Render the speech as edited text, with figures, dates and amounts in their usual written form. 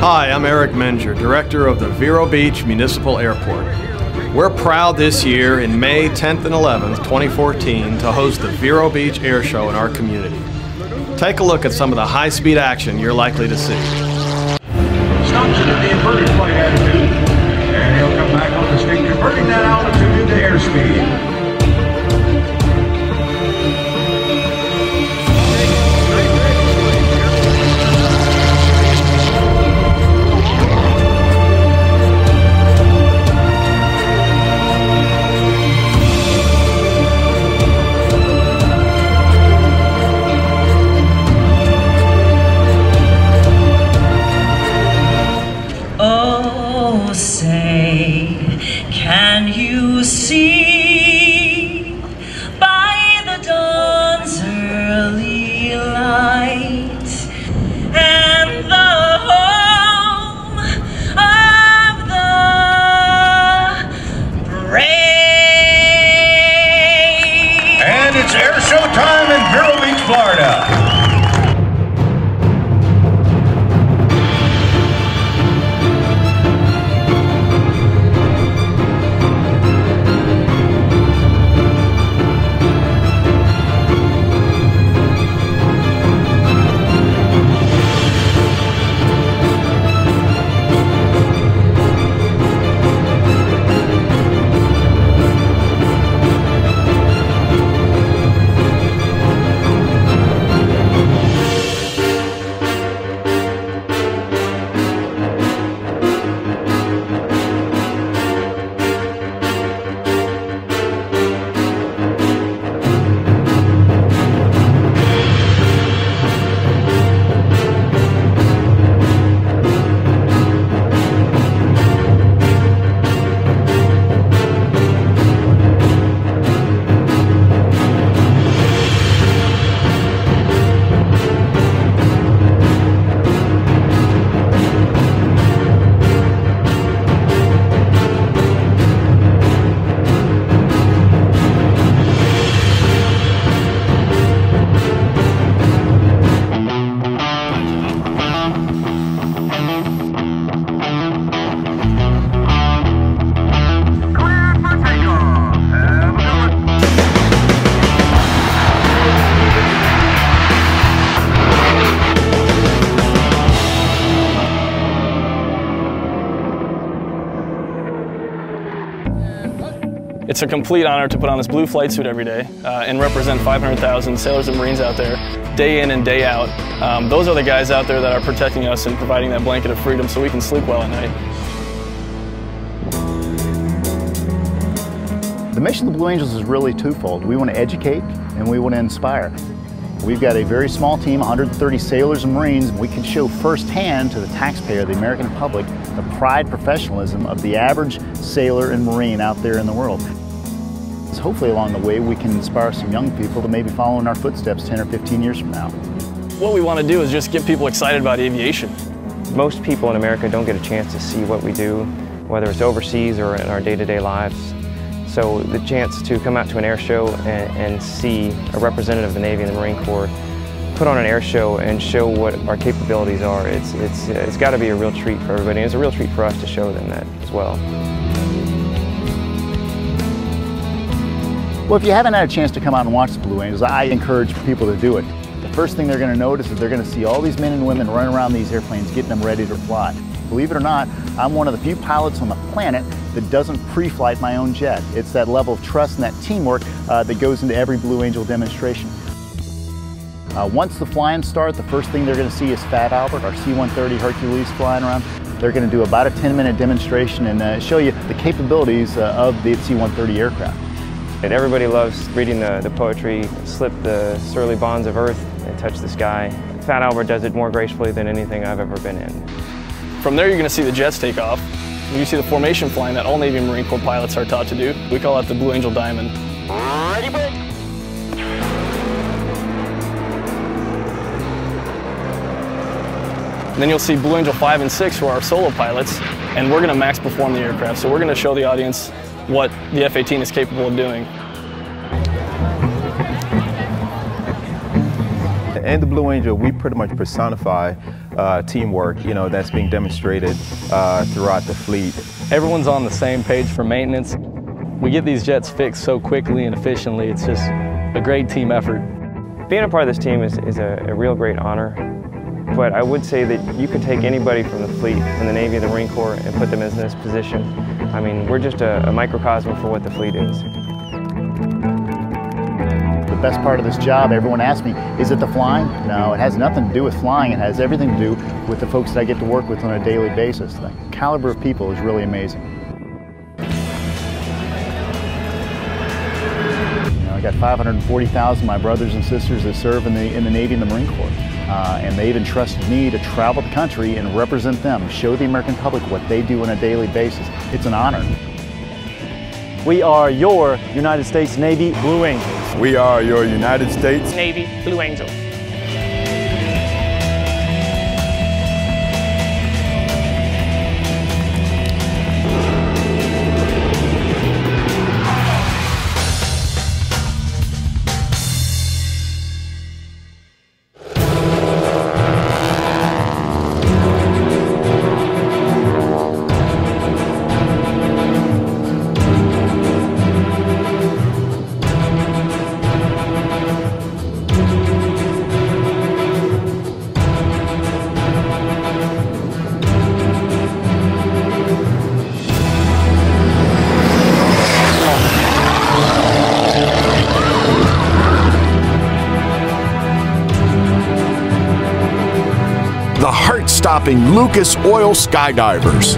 Hi, I'm Eric Menger, Director of the Vero Beach Municipal Airport. We're proud this year, in May 10th and 11th, 2014, to host the Vero Beach Air Show in our community. Take a look at some of the high-speed action you're likely to see. Stops it at the inverted flight attitude, and he'll come back on the stick, converting that altitude into airspeed. Oh, say, can you see by the dawn's early light and the home of the brave? And it's air show time in Vero Beach, Florida. It's a complete honor to put on this blue flight suit every day and represent 500,000 sailors and Marines out there, day in and day out. Those are the guys out there that are protecting us and providing that blanket of freedom so we can sleep well at night. The mission of the Blue Angels is really twofold. We want to educate and we want to inspire. We've got a very small team, 130 sailors and Marines. We can show firsthand to the taxpayer, the American public, the pride, professionalism of the average sailor and Marine out there in the world. So hopefully along the way we can inspire some young people to maybe follow in our footsteps 10 or 15 years from now. What we want to do is just get people excited about aviation. Most people in America don't get a chance to see what we do, whether it's overseas or in our day-to-day lives. So the chance to come out to an air show and see a representative of the Navy and the Marine Corps put on an air show and show what our capabilities are, it's got to be a real treat for everybody. And it's a real treat for us to show them that as well. Well, if you haven't had a chance to come out and watch the Blue Angels, I encourage people to do it. The first thing they're going to notice is they're going to see all these men and women running around these airplanes getting them ready to fly. Believe it or not, I'm one of the few pilots on the planet that doesn't pre-flight my own jet. It's that level of trust and that teamwork that goes into every Blue Angel demonstration. Once the flying starts, the first thing they're going to see is Fat Albert, our C-130 Hercules flying around. They're going to do about a 10-minute demonstration and show you the capabilities of the C-130 aircraft. And everybody loves reading the poetry, slip the surly bonds of earth and touch the sky. Fat Albert does it more gracefully than anything I've ever been in. From there you're going to see the jets take off. You see the formation flying that all Navy and Marine Corps pilots are taught to do. We call that the Blue Angel Diamond. Ready, break. And then you'll see Blue Angel 5 and 6, who are our solo pilots, and we're going to max perform the aircraft. So we're going to show the audience what the F-18 is capable of doing. and the Blue Angel, we pretty much personify teamwork, you know, that's being demonstrated throughout the fleet. Everyone's on the same page for maintenance. We get these jets fixed so quickly and efficiently. It's just a great team effort. Being a part of this team is a real great honor, but I would say that you could take anybody from the fleet, in the Navy, the Marine Corps, and put them in this position. I mean, we're just a microcosm for what the fleet is. The best part of this job, everyone asks me, is it the flying? No, it has nothing to do with flying. It has everything to do with the folks that I get to work with on a daily basis. The caliber of people is really amazing. I got 540,000 of my brothers and sisters that serve in the Navy and the Marine Corps. And they've entrusted me to travel the country and represent them, show the American public what they do on a daily basis. It's an honor. We are your United States Navy Blue Angels. We are your United States Navy Blue Angels. The heart-stopping Lucas Oil Skydivers.